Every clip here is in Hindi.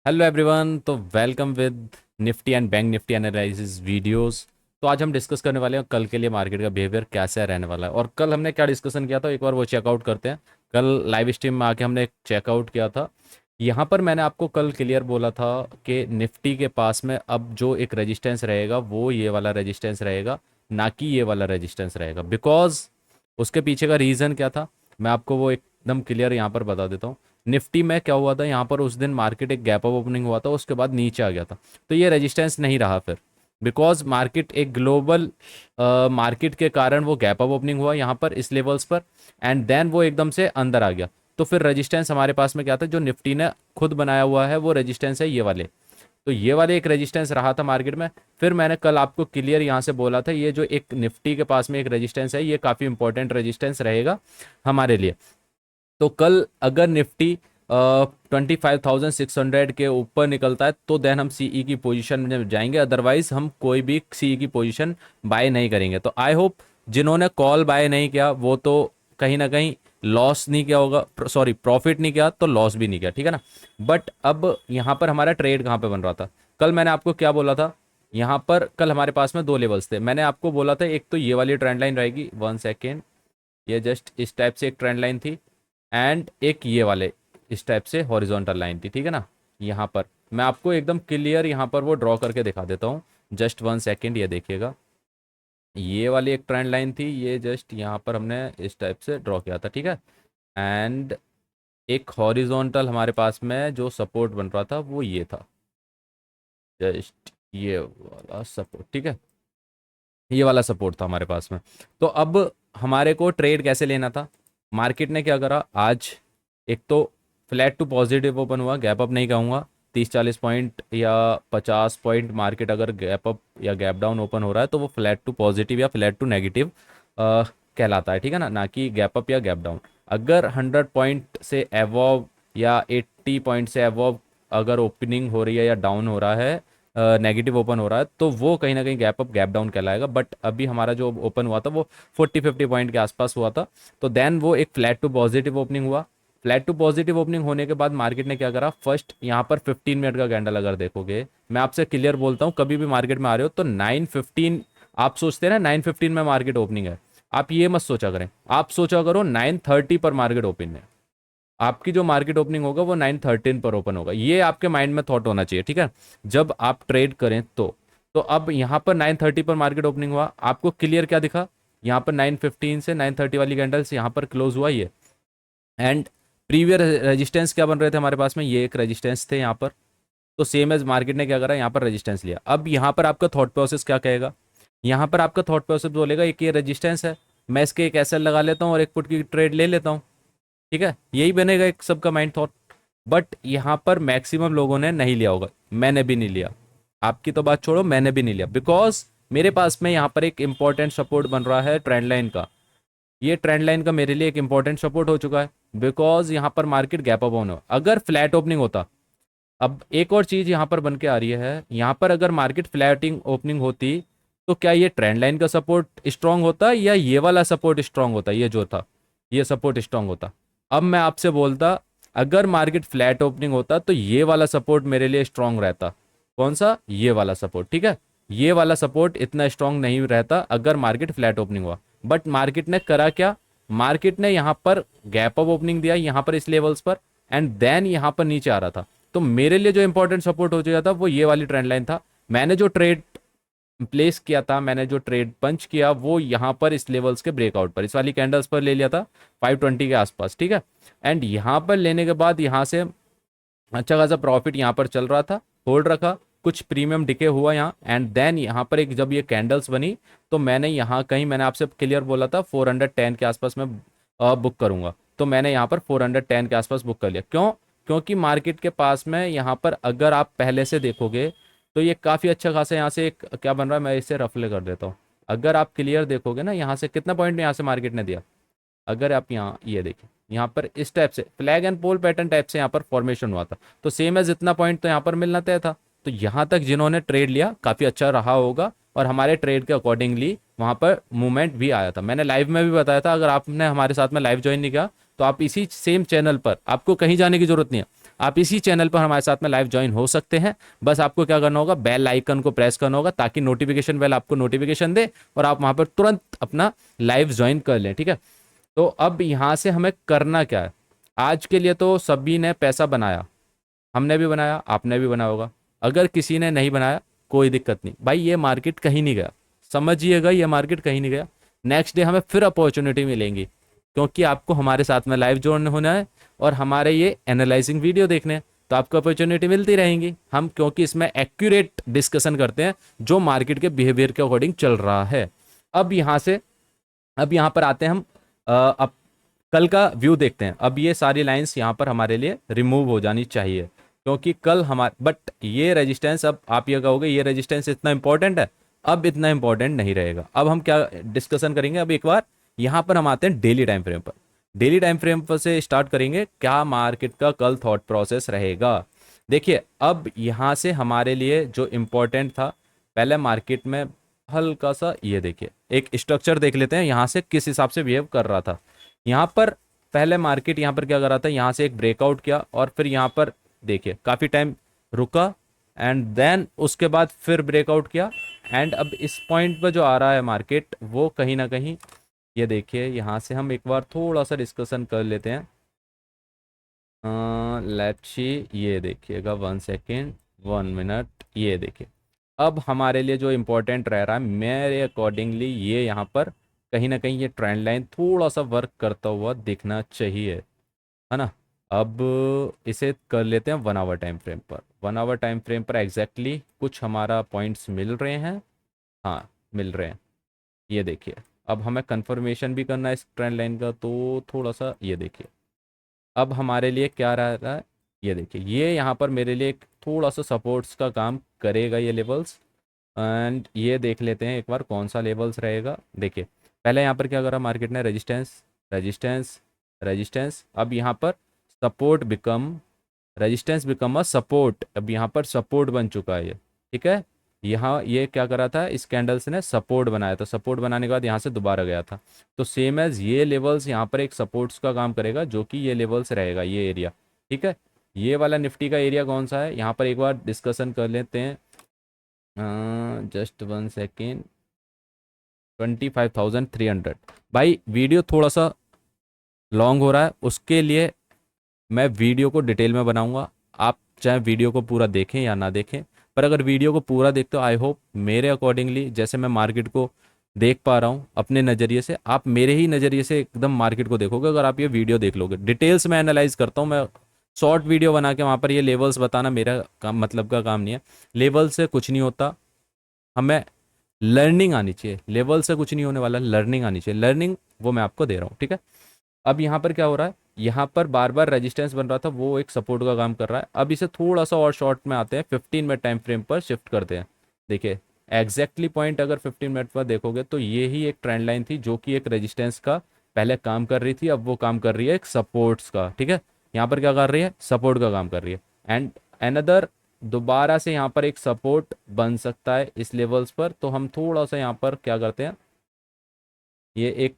हेलो एवरीवन, तो welcome with Nifty and bank Nifty analysis videos. तो आज हम डिस्कस करने वाले हैं कल के लिए मार्केट का बिहेवियर कैसा रहने वाला है। और कल हमने क्या डिस्कशन किया था, एक बार वो चेकआउट करते हैं। कल लाइव स्ट्रीम में आके हमने एक चेकआउट किया था। यहाँ पर मैंने आपको कल क्लियर बोला था कि निफ्टी के पास में अब जो एक रेजिस्टेंस रहेगा वो ये वाला रेजिस्टेंस रहेगा, ना कि ये वाला रेजिस्टेंस रहेगा। बिकॉज उसके पीछे का रीज़न क्या था, मैं आपको वो एकदम क्लियर यहाँ पर बता देता हूँ। निफ्टी में क्या हुआ था, यहाँ पर उस दिन मार्केट एक गैप अप ओपनिंग हुआ था, उसके बाद नीचे आ गया था। तो ये रेजिस्टेंस नहीं रहा फिर, बिकॉज मार्केट एक ग्लोबल मार्केट के कारण वो गैप अप ओपनिंग हुआ यहाँ पर इस लेवल्स पर, एंड देन वो एकदम से अंदर आ गया। तो फिर रेजिस्टेंस हमारे पास में क्या था, जो निफ्टी ने खुद बनाया हुआ है वो रेजिस्टेंस है ये वाले। तो ये वाले एक रेजिस्टेंस रहा था मार्केट में। फिर मैंने कल आपको क्लियर यहाँ से बोला था, ये जो एक निफ्टी के पास में एक रेजिस्टेंस है, ये काफ़ी इंपॉर्टेंट रेजिस्टेंस रहेगा हमारे लिए। तो कल अगर निफ्टी 25,600 के ऊपर निकलता है तो देन हम सीई की पोजीशन में जाएंगे, अदरवाइज हम कोई भी सीई की पोजीशन बाय नहीं करेंगे। तो आई होप जिन्होंने कॉल बाय नहीं किया वो तो कहीं ना कहीं लॉस नहीं किया होगा, सॉरी प्रॉफिट नहीं किया तो लॉस भी नहीं किया, ठीक है ना। बट अब यहाँ पर हमारा ट्रेड कहाँ पे बन रहा था, कल मैंने आपको क्या बोला था। यहाँ पर कल हमारे पास में दो लेवल्स थे, मैंने आपको बोला था एक तो ये वाली ट्रेंड लाइन रहेगी, 1 सेकेंड, ये जस्ट इस टाइप से एक ट्रेंड लाइन थी, एंड एक ये वाले इस टाइप से हॉरिजॉन्टल लाइन थी, ठीक है ना। यहाँ पर मैं आपको एकदम क्लियर यहाँ पर वो ड्रॉ करके दिखा देता हूँ। जस्ट 1 सेकेंड, ये देखिएगा, ये वाली एक ट्रेंड लाइन थी, ये जस्ट यहाँ पर हमने इस टाइप से ड्रॉ किया था, ठीक है। एंड एक हॉरिजॉन्टल हमारे पास में जो सपोर्ट बन रहा था वो ये था, जस्ट ये वाला सपोर्ट, ठीक है। ये वाला सपोर्ट था हमारे पास में। तो अब हमारे को ट्रेड कैसे लेना था, मार्केट ने क्या करा आज, एक तो फ्लैट टू पॉजिटिव ओपन हुआ, गैप अप नहीं कहूँगा, 30-40 पॉइंट या 50 पॉइंट मार्केट अगर गैप अप या गैप डाउन ओपन हो रहा है तो वो फ्लैट टू पॉजिटिव या फ्लैट टू नेगेटिव कहलाता है, ठीक है ना कि गैप अप या गैप डाउन। अगर 100 पॉइंट से एवॉव या 80 पॉइंट से एवॉव अगर ओपनिंग हो रही है या डाउन हो रहा है, नेगेटिव ओपन हो रहा है, तो वो कहीं ना कहीं गैप अप गैप डाउन कहलाएगा। बट अभी हमारा जो ओपन हुआ था वो 40-50 पॉइंट के आसपास हुआ था, तो देन वो एक फ्लैट टू पॉजिटिव ओपनिंग हुआ। फ्लैट टू पॉजिटिव ओपनिंग होने के बाद मार्केट ने क्या करा, फर्स्ट यहाँ पर 15 मिनट का कैंडल अगर देखोगे, मैं आपसे क्लियर बोलता हूँ, कभी भी मार्केट में आ रहे हो तो 9:15, आप सोचते हैं ना 9:15 में मार्केट ओपनिंग है, आप ये मत सोचा करें, आप सोचा करो 9:30 पर मार्केट ओपन है। आपकी जो मार्केट ओपनिंग होगा वो 9:13 पर ओपन होगा, ये आपके माइंड में थॉट होना चाहिए, ठीक है, जब आप ट्रेड करें तो अब यहाँ पर 9:30 पर मार्केट ओपनिंग हुआ, आपको क्लियर क्या दिखा, यहाँ पर 9:15 से 9:30 वाली कैंडल्स यहाँ पर क्लोज हुआ ये। एंड प्रीवियर रेजिस्टेंस क्या बन रहे थे हमारे पास में, ये एक रेजिस्टेंस थे यहाँ पर। तो सेम एज मार्केट ने क्या करा, यहाँ पर रेजिस्टेंस लिया। अब यहाँ पर आपका थॉट प्रोसेस क्या कहेगा, यहाँ पर आपका थॉट प्रोसेस बोलेगा एक ये रेजिस्टेंस है, मैं इसके एक एसएल लगा लेता हूँ और एक पुट की ट्रेड ले लेता हूँ, ठीक है, यही बनेगा एक सबका माइंड थॉट। बट यहाँ पर मैक्सिमम लोगों ने नहीं लिया होगा, मैंने भी नहीं लिया, आपकी तो बात छोड़ो, मैंने भी नहीं लिया, बिकॉज मेरे पास में यहाँ पर एक इंपॉर्टेंट सपोर्ट बन रहा है ट्रेंड लाइन का। ये ट्रेंड लाइन का मेरे लिए एक इंपॉर्टेंट सपोर्ट हो चुका है, बिकॉज यहाँ पर मार्केट गैप अप ऑन हो, अगर फ्लैट ओपनिंग होता। अब एक और चीज यहाँ पर बन के आ रही है, यहाँ पर अगर मार्केट फ्लैटिंग ओपनिंग होती तो क्या ये ट्रेंड लाइन का सपोर्ट स्ट्रांग होता या ये वाला सपोर्ट स्ट्रांग होता, ये जो था ये सपोर्ट स्ट्रांग होता। अब मैं आपसे बोलता, अगर मार्केट फ्लैट ओपनिंग होता तो ये वाला सपोर्ट मेरे लिए स्ट्रांग रहता, कौन सा, ये वाला सपोर्ट, ठीक है। ये वाला सपोर्ट इतना स्ट्रांग नहीं रहता अगर मार्केट फ्लैट ओपनिंग हुआ। बट मार्केट ने करा क्या, मार्केट ने यहाँ पर गैप अप ओपनिंग दिया यहाँ पर इस लेवल्स पर, एंड देन यहाँ पर नीचे आ रहा था। तो मेरे लिए जो इंपॉर्टेंट सपोर्ट हो चुका था वो ये वाली ट्रेंड लाइन था। मैंने जो ट्रेड प्लेस किया था, मैंने जो ट्रेड पंच किया वो यहाँ पर इस लेवल्स के ब्रेकआउट पर, इस वाली कैंडल्स पर ले लिया था 520 के आसपास, ठीक है। एंड यहाँ पर लेने के बाद यहाँ से अच्छा खासा प्रॉफिट यहाँ पर चल रहा था, होल्ड रखा, कुछ प्रीमियम डिके हुआ यहाँ, एंड देन यहाँ पर एक जब ये कैंडल्स बनी तो मैंने यहाँ कहीं, मैंने आपसे क्लियर बोला था 410 के आसपास मैं बुक करूंगा, तो मैंने यहाँ पर 410 के आसपास बुक कर लिया। क्यों, क्योंकि मार्केट के पास में यहाँ पर अगर आप पहले से देखोगे तो ये काफ़ी अच्छा खासा यहाँ से एक क्या बन रहा है, मैं इसे रफले कर देता हूँ। अगर आप क्लियर देखोगे ना, यहाँ से कितना पॉइंट यहाँ से मार्केट ने दिया, अगर आप यहाँ ये देखें, यहाँ पर इस टाइप से flag and pole pattern type से यहाँ पर फॉर्मेशन हुआ था, तो सेम एज इतना पॉइंट तो यहाँ पर मिलना तय था। तो यहाँ तक जिन्होंने ट्रेड लिया काफ़ी अच्छा रहा होगा, और हमारे ट्रेड के अकॉर्डिंगली वहाँ पर मूवमेंट भी आया था, मैंने लाइव में भी बताया था। अगर आपने हमारे साथ में लाइव ज्वाइन नहीं किया तो आप इसी सेम चैनल पर, आपको कहीं जाने की जरूरत नहीं है, आप इसी चैनल पर हमारे साथ में लाइव ज्वाइन हो सकते हैं। बस आपको क्या करना होगा, बेल आइकन को प्रेस करना होगा ताकि नोटिफिकेशन बेल आपको नोटिफिकेशन दे और आप वहां पर तुरंत अपना लाइव ज्वाइन कर लें, ठीक है। तो अब यहाँ से हमें करना क्या है, आज के लिए तो सभी ने पैसा बनाया, हमने भी बनाया, आपने भी बनाया होगा। अगर किसी ने नहीं बनाया, कोई दिक्कत नहीं भाई, ये मार्केट कहीं नहीं गया, समझिएगा, ये मार्केट कहीं नहीं गया। नेक्स्ट डे हमें फिर अपॉर्चुनिटी मिलेंगी, क्योंकि आपको हमारे साथ में लाइव ज्वाइन होना है और हमारे ये एनालाइजिंग वीडियो देखने हैं, तो आपको अपॉर्चुनिटी मिलती रहेंगी। हम क्योंकि इसमें एक्यूरेट डिस्कशन करते हैं जो मार्केट के बिहेवियर के अकॉर्डिंग चल रहा है। अब यहाँ से, अब यहाँ पर आते हैं हम, अब कल का व्यू देखते हैं। अब ये सारी लाइंस यहाँ पर हमारे लिए रिमूव हो जानी चाहिए, क्योंकि कल हमारे, बट ये रेजिस्टेंस, अब आप ये कहोगे ये रेजिस्टेंस इतना इंपॉर्टेंट है, अब इतना इंपॉर्टेंट नहीं रहेगा। अब हम क्या डिस्कशन करेंगे, अब एक बार यहाँ पर हम आते हैं डेली टाइम फ्रेम पर। डेली टाइम फ्रेम पर से स्टार्ट करेंगे, क्या मार्केट का कल थॉट प्रोसेस रहेगा। देखिए अब यहाँ से हमारे लिए जो इम्पोर्टेंट था, पहले मार्केट में हल्का सा, ये देखिए एक स्ट्रक्चर देख लेते हैं यहाँ से किस हिसाब से बिहेव कर रहा था। यहाँ पर पहले मार्केट यहाँ पर क्या कर रहा था, यहाँ से एक ब्रेकआउट किया और फिर यहाँ पर देखिए काफ़ी टाइम रुका एंड देन उसके बाद फिर ब्रेकआउट किया। एंड अब इस पॉइंट पर जो आ रहा है मार्केट, वो कहीं ना कहीं, ये देखिए यहाँ से हम एक बार थोड़ा सा डिस्कशन कर लेते हैं। लेट्स सी, ये देखिएगा, 1 सेकेंड, 1 मिनट, ये देखिए अब हमारे लिए जो इम्पोर्टेंट रह रहा है मेरे अकॉर्डिंगली, ये यहाँ पर कहीं ना कहीं ये ट्रेंड लाइन थोड़ा सा वर्क करता हुआ दिखना चाहिए, है ना। अब इसे कर लेते हैं 1 आवर टाइम फ्रेम पर। 1 आवर टाइम फ्रेम पर एग्जैक्टली कुछ हमारा पॉइंट्स मिल रहे हैं, हाँ मिल रहे हैं, ये देखिए। अब हमें कंफर्मेशन भी करना है इस ट्रेंड लाइन का, तो थोड़ा सा ये देखिए अब हमारे लिए क्या रह रहा है, ये देखिए ये यहाँ पर मेरे लिए एक थोड़ा सा सपोर्ट्स का काम करेगा ये लेवल्स। एंड ये देख लेते हैं एक बार कौन सा लेवल्स रहेगा। देखिए पहले यहाँ पर क्या करा मार्केट ने, रेजिस्टेंस रेजिस्टेंस रेजिस्टेंस, अब यहाँ पर support become resistance become a support, अब यहाँ पर सपोर्ट बन चुका है ये, ठीक है। यहाँ ये क्या करा था, इस कैंडल्स ने सपोर्ट बनाया था, सपोर्ट बनाने के बाद यहाँ से दोबारा गया था, तो सेम एज ये लेवल्स यहाँ पर एक सपोर्ट्स का काम करेगा, जो कि ये लेवल्स रहेगा, ये एरिया, ठीक है। ये वाला निफ्टी का एरिया कौन सा है, यहाँ पर एक बार डिस्कशन कर लेते हैं। Just 1 second, 25,300। भाई वीडियो थोड़ा सा लॉन्ग हो रहा है, उसके लिए मैं वीडियो को डिटेल में बनाऊंगा। आप चाहे वीडियो को पूरा देखें या ना देखें, पर अगर वीडियो को पूरा देखते हो, आई होप मेरे अकॉर्डिंगली जैसे मैं मार्केट को देख पा रहा हूँ अपने नज़रिए से, आप मेरे ही नज़रिए से एकदम मार्केट को देखोगे अगर आप ये वीडियो देख लोगे। डिटेल्स में एनालाइज करता हूँ मैं, शॉर्ट वीडियो बना के वहाँ पर ये लेवल्स बताना मेरा काम, मतलब का काम नहीं है। लेवल से कुछ नहीं होता, हमें लर्निंग आनी चाहिए, लेवल से कुछ नहीं होने वाला, लर्निंग आनी चाहिए, लर्निंग वो मैं आपको दे रहा हूँ, ठीक है। अब यहाँ पर क्या हो रहा है, यहाँ पर बार बार रेजिस्टेंस बन रहा था, वो एक सपोर्ट का काम कर रहा है। अब इसे थोड़ा सा और शॉर्ट में आते हैं, 15 मिनट टाइम फ्रेम पर शिफ्ट करते हैं। देखिए एग्जैक्टली पॉइंट अगर 15 मिनट पर देखोगे तो ये ही एक ट्रेंड लाइन थी जो कि एक रेजिस्टेंस का पहले काम कर रही थी, अब वो काम कर रही है एक सपोर्ट्स का, ठीक है। यहाँ पर क्या कर रही है, सपोर्ट का काम कर रही है। एंड अनदर दोबारा से यहाँ पर एक सपोर्ट बन सकता है इस लेवल्स पर, तो हम थोड़ा सा यहाँ पर क्या करते हैं, ये एक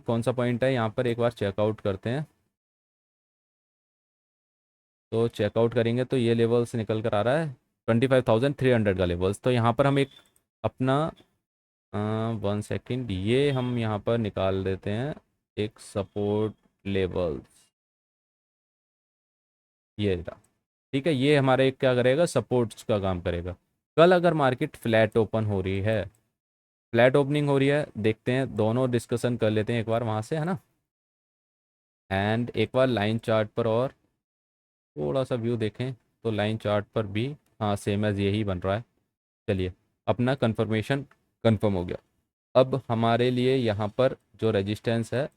कौन सा पॉइंट है, यहाँ पर एक बार चेकआउट करते हैं। तो चेकआउट करेंगे तो ये लेवल्स निकल कर आ रहा है 25,300 का लेवल्स, तो यहाँ पर हम एक अपना 1 सेकेंड, ये हम यहाँ पर निकाल देते हैं एक सपोर्ट लेवल्स, ये रहा, ठीक है। ये हमारे एक क्या करेगा, सपोर्ट्स का काम करेगा। कल अगर मार्केट फ्लैट ओपन हो रही है, फ्लैट ओपनिंग हो रही है, देखते हैं, दोनों डिस्कशन कर लेते हैं एक बार वहाँ से, है ना। एंड एक बार लाइन चार्ट पर और थोड़ा सा व्यू देखें, तो लाइन चार्ट पर भी हाँ सेम एज यही बन रहा है। चलिए अपना कंफर्मेशन कंफर्म हो गया। अब हमारे लिए यहाँ पर जो रेजिस्टेंस है,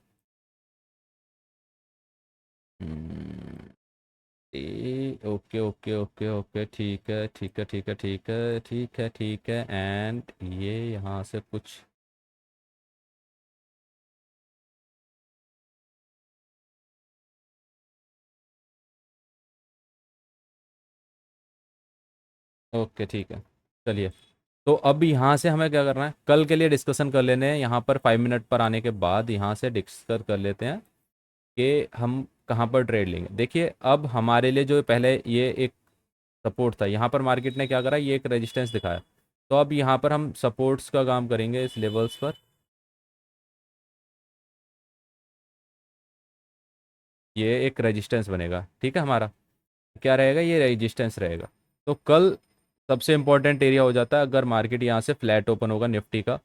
ओके ओके ओके ओके, ठीक है ठीक है ठीक है ठीक है ठीक है ठीक है। एंड ये यहाँ से कुछ, ओके ठीक है। चलिए तो अब यहाँ से हमें क्या करना है, कल के लिए डिस्कशन कर लेने हैं। यहाँ पर 5 मिनट पर आने के बाद यहाँ से डिस्कस कर लेते हैं कि हम कहाँ पर ट्रेड लेंगे। देखिए अब हमारे लिए जो पहले ये एक सपोर्ट था, यहाँ पर मार्केट ने क्या करा, ये एक रेजिस्टेंस दिखाया, तो अब यहाँ पर हम सपोर्ट्स का काम करेंगे इस लेवल्स पर। ये एक रेजिस्टेंस बनेगा, ठीक है, हमारा क्या रहेगा, ये रेजिस्टेंस रहेगा। तो कल सबसे इंपॉर्टेंट एरिया हो जाता है अगर मार्केट यहाँ से फ्लैट ओपन होगा निफ्टी का,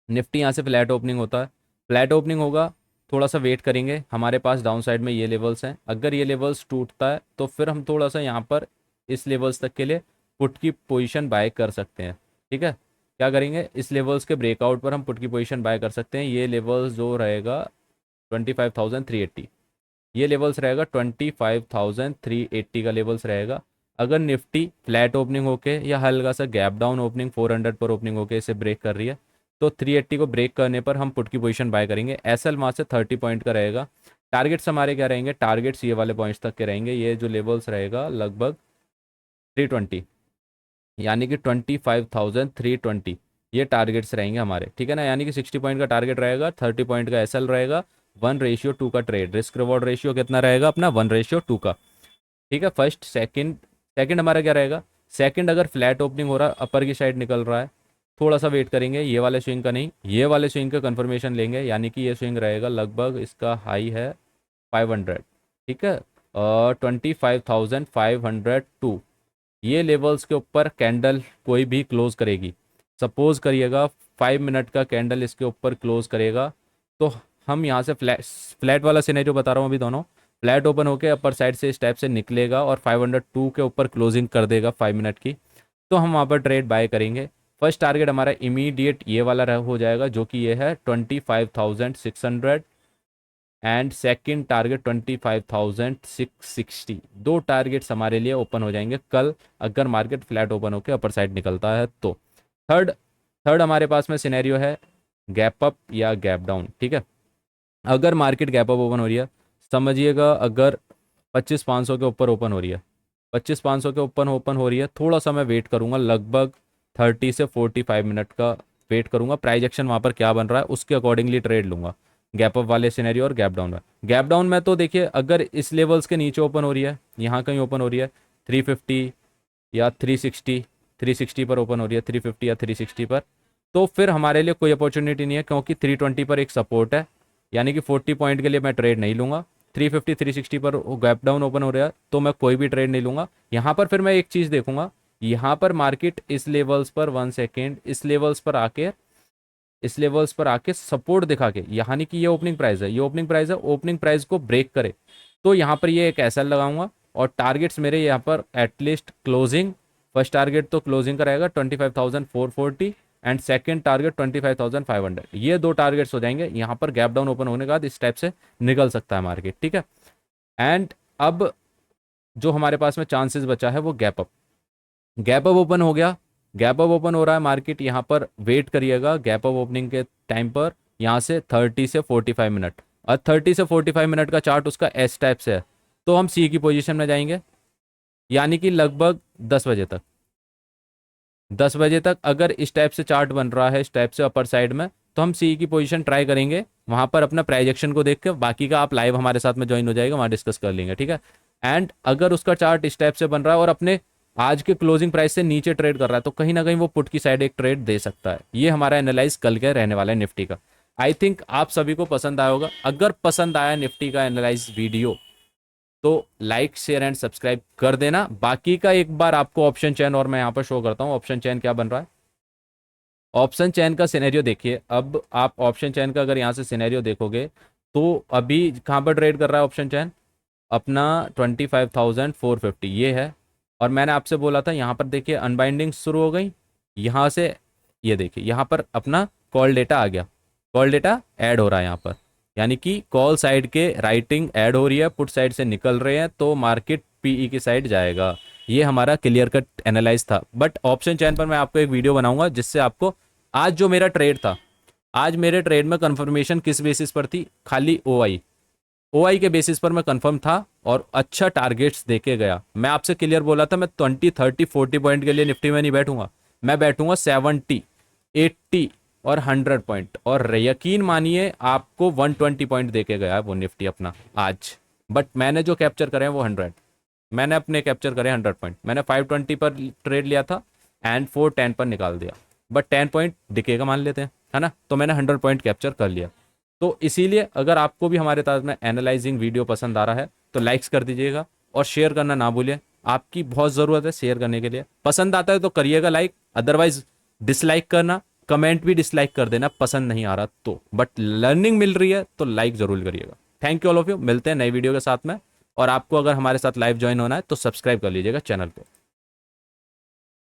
निफ्टी यहाँ से फ्लैट ओपनिंग होता है, फ्लैट ओपनिंग होगा, थोड़ा सा वेट करेंगे, हमारे पास डाउन साइड में ये लेवल्स हैं, अगर ये लेवल्स टूटता है तो फिर हम थोड़ा सा यहाँ पर इस लेवल्स तक के लिए पुट की पोजीशन बाय कर सकते हैं। ठीक है, क्या करेंगे, इस लेवल्स के ब्रेकआउट पर हम पुट की पोजीशन बाय कर सकते हैं। ये लेवल्स जो रहेगा 25,380, ये लेवल्स रहेगा 25,380 का लेवल्स रहेगा। अगर निफ्टी फ्लैट ओपनिंग होके या हल्का सा गैप डाउन ओपनिंग 400 पर ओपनिंग होके इसे ब्रेक कर रही है तो 380 को ब्रेक करने पर हम पुट की पोजीशन बाय करेंगे। एसएल वहाँ से 30 पॉइंट का रहेगा। टारगेट्स हमारे क्या रहेंगे, टारगेट्स ये वाले पॉइंट्स तक के रहेंगे, ये जो लेवल्स रहेगा लगभग 320, यानी कि 25,320 ये टारगेट्स रहेंगे हमारे, ठीक है ना, यानी कि 60 पॉइंट का टारगेट रहेगा, 30 पॉइंट का एसएल रहेगा, 1:2 का ट्रेड, रिस्क रिवॉर्ड रेशियो कितना रहेगा अपना, 1:2 का। ठीक है, फर्स्ट सेकंड, सेकंड हमारा क्या रहेगा, सेकंड अगर फ्लैट ओपनिंग हो रहा है, अपर की साइड निकल रहा है, थोड़ा सा वेट करेंगे, ये वाले स्विंग का नहीं, ये वाले स्विंग का कंफर्मेशन लेंगे, यानी कि ये स्विंग रहेगा लगभग, इसका हाई है 500, ठीक है, 25,502, ये लेवल्स के ऊपर कैंडल कोई भी क्लोज करेगी, सपोज करिएगा 5 मिनट का कैंडल इसके ऊपर क्लोज करेगा, तो हम यहाँ से फ्लैट फ्लैट वाला सिनेरियो बता रहा हूँ अभी, दोनों फ्लैट ओपन होकर अपर साइड से इस टाइप से निकलेगा और 502 के ऊपर क्लोजिंग कर देगा 5 मिनट की, तो हम वहाँ पर ट्रेड बाय करेंगे। फर्स्ट टारगेट हमारा इमीडिएट ये वाला हो जाएगा जो कि ये है 25,600 एंड सेकंड टारगेट 25,660, दो टारगेट्स हमारे लिए ओपन हो जाएंगे कल अगर मार्केट फ्लैट ओपन होकर अपर साइड निकलता है तो। थर्ड थर्ड हमारे पास में सिनेरियो है गैप अप या गैप डाउन। ठीक है, अगर मार्केट गैप अप ओपन हो रही है, समझिएगा अगर 25,500 के ऊपर ओपन हो रही है, 25,500 के ऊपर ओपन हो रही है, थोड़ा सा मैं वेट करूंगा, लगभग 30 से 45 मिनट का वेट करूंगा, प्राइस एक्शन वहाँ पर क्या बन रहा है उसके अकॉर्डिंगली ट्रेड लूंगा, गैप अप वाले सिनेरियो और गैप डाउन में। गैप डाउन में तो देखिए अगर इस लेवल्स के नीचे ओपन हो रही है, यहाँ कहीं ओपन हो रही है 350 या 360, 360 पर ओपन हो रही है, 350 या 360 पर, तो फिर हमारे लिए कोई अपॉर्चुनिटी नहीं है क्योंकि 320 पर एक सपोर्ट है, यानी कि 40 पॉइंट के लिए मैं ट्रेड नहीं लूंगा। 350 360 पर गैप डाउन ओपन हो रहा है तो मैं कोई भी ट्रेड नहीं लूंगा। यहाँ पर फिर मैं एक चीज़ देखूंगा, यहाँ पर मार्केट इस लेवल्स पर 1 सेकेंड इस लेवल्स पर आके सपोर्ट दिखा के, यानी कि ये ओपनिंग प्राइस है, ये ओपनिंग प्राइस है, ओपनिंग प्राइस को ब्रेक करे तो यहाँ पर ये एक एसएल लगाऊंगा और टारगेट्स मेरे यहाँ पर एटलीस्ट क्लोजिंग, फर्स्ट टारगेट तो क्लोजिंग का रहेगा 25,440 एंड सेकंड टारगेट 25,500, ये दो टारगेट्स हो जाएंगे। यहाँ पर गैप डाउन ओपन होने के बाद इस टाइप से निकल सकता है मार्केट, ठीक है। एंड अब जो हमारे पास में चांसेस बचा है वो gap up, gap up open हो गया, गैप अप ओपन हो रहा है मार्केट, यहाँ पर वेट करिएगा गैप अप ओपनिंग के टाइम पर, यहाँ से 30 से 45 मिनट, और 30 से 45 मिनट का चार्ट उसका एस टाइप से है, तो हम सी की पोजीशन में जाएंगे, यानी कि लगभग 10 बजे तक, 10 बजे तक अगर इस टाइप से चार्ट बन रहा है इस टाइप से अपर साइड में, तो हम सी की पोजीशन ट्राई करेंगे, वहाँ पर अपना प्राइस एक्शन को देख के, बाकी का आप लाइव हमारे साथ में ज्वाइन हो जाएगा, वहाँ डिस्कस कर लेंगे, ठीक है। एंड अगर उसका चार्ट इस टाइप से बन रहा है और अपने आज के क्लोजिंग प्राइस से नीचे ट्रेड कर रहा है तो कहीं ना कहीं वो पुट की साइड एक ट्रेड दे सकता है। ये हमारा एनालाइज कल के रहने वाला है निफ्टी का। आई थिंक आप सभी को पसंद आया होगा, अगर पसंद आया निफ्टी का एनालाइज वीडियो तो लाइक शेयर एंड सब्सक्राइब कर देना। बाकी का एक बार आपको ऑप्शन चेन और मैं यहाँ पर शो करता हूँ ऑप्शन चेन क्या बन रहा है। ऑप्शन चेन का सिनेरियो देखिए, अब आप ऑप्शन चेन का अगर यहाँ से सिनेरियो देखोगे तो अभी कहाँ पर ट्रेड कर रहा है ऑप्शन चेन अपना 25,450 ये है, और मैंने आपसे बोला था यहाँ पर देखिए अनबाइंडिंग शुरू हो गई, यहाँ से ये देखिए यहाँ पर अपना कॉल डेटा आ गया, कॉल डेटा ऐड हो रहा है यहाँ पर, यानी कि कॉल साइड के राइटिंग ऐड हो रही है, पुट साइड से निकल रहे हैं, तो मार्केट पीई की साइड जाएगा। ये हमारा क्लियर कट एनालाइज था, बट ऑप्शन चैन पर मैं आपको एक वीडियो बनाऊंगा जिससे आपको आज जो मेरा ट्रेड था, आज मेरे ट्रेड में कंफर्मेशन किस बेसिस पर थी, खाली ओआई के बेसिस पर मैं कंफर्म था और अच्छा टारगेट्स देके गया। मैं आपसे क्लियर बोला था मैं 20 30 40 पॉइंट के लिए निफ्टी में नहीं बैठूंगा, मैं बैठूंगा 70 80 और 100 पॉइंट, और यकीन मानिए आपको 120 पॉइंट देके गया है वो निफ्टी अपना आज। बट मैंने जो कैप्चर करे हैं वो 100, मैंने अपने कैप्चर करे 100 पॉइंट। मैंने 520 पर ट्रेड लिया था एंड 410 पर निकाल दिया, बट 10 पॉइंट दिखेगा मान लेते हैं, है ना, तो मैंने 100 पॉइंट कैप्चर कर लिया। तो इसीलिए अगर आपको भी हमारे साथ में एनालाइजिंग वीडियो पसंद आ रहा है तो लाइक्स कर दीजिएगा और शेयर करना ना भूलिए, आपकी बहुत ज़रूरत है शेयर करने के लिए। पसंद आता है तो करिएगा लाइक, अदरवाइज डिसलाइक करना, कमेंट भी डिसलाइक कर देना पसंद नहीं आ रहा तो, बट लर्निंग मिल रही है तो लाइक ज़रूर करिएगा। Thank you all of you, मिलते हैं नई वीडियो के साथ में। और आपको अगर हमारे साथ लाइव ज्वाइन होना है तो सब्सक्राइब कर लीजिएगा चैनल को।